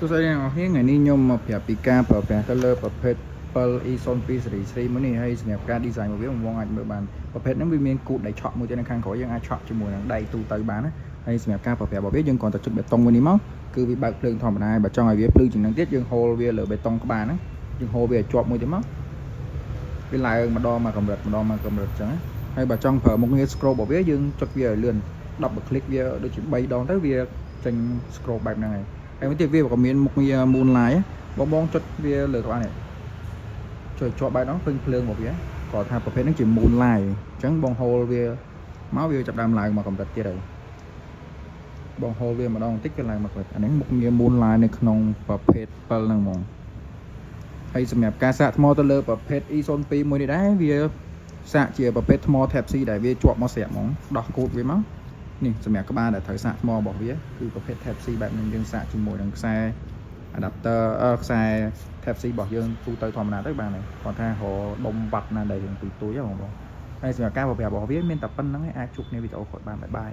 សួស្តីអ្នកនរគ្នាថ្ងៃនេះខ្ញុំមកប្រាប់ពីការប្រើប្រាស់ទៅលើប្រភេទ Pearl E02 Series 3មួយនេះហើយសម្រាប់ការ design របស់វាបងអាចមើលបានប្រភេទហ្នឹងវាមានគូដៃឆក់មួយទៀតនៅខាងក្រោយយើងអាចឆក់ជាមួយនឹងដៃទូទៅបានណាហើយសម្រាប់ការប្រើប្រាស់របស់វាយើងគ្រាន់តែចុចបេតុងមួយនេះមកគឺវាបើកភ្លើងធម្មតាបើចង់ឲ្យវាភ្លឺជាងហ្នឹងទៀតយើងហូលវាលើបេតុងក្បាលហ្នឹងយើងហូលវាឲ្យជាប់មួយទៀតមកវាឡើងម្ដងមកកម្រិតម្ដងមកកម្រិតអញ្ចឹងហើយបើចង់ប្រើមុខងារ scroll របស់វាយើងចុចវាឲ្យលឿន10 click វាដូចជា3ដងទៅវាចេញ scroll បែបហ្នឹងហើយមួយទៀតវាក៏មានមុខងារ Moonlight បងចុចវាលើក្បាលនេះចុចជាប់បែបហ្នឹងឃើញភ្លើងរបស់វាគាត់ថាប្រភេទហ្នឹងជា Moonlight អញ្ចឹងបងហូលវាមកវាចាប់ដើមឡើងមកកម្រិតទៀតហើយបងហូលវាម្ដងបន្តិចវាឡើងមកកម្រិតអានេះមុខងារ Moonlight នៅក្នុងប្រភេទ7ហ្នឹងហ្មងហើយសម្រាប់ការសាកថ្មទៅលើប្រភេទ E02 មួយនេះដែរវាសាកជាប្រភេទថ្ម Type C ដែលវាជាប់មកស្រាប់ហ្មងដោះគោតវាមកនេះសម្រាប់ក្បាលដែលត្រូវសាកថ្មរបស់វាគឺប្រភេទ Type C បែបនេះយើងសាកជាមួយនឹងខ្សែ adapter ខ្សែ Type C របស់យើងទូទៅធម្មតាទៅបានហើយគាត់ថារដុំបាត់ណាដែលយើងទូទៅហ្នឹងបងហើយសម្រាប់ការប្រើប្រាស់របស់វាមានតែប៉ុណ្្នឹងឯងអាចជួបគ្នាវីដេអូគាត់បានបាយ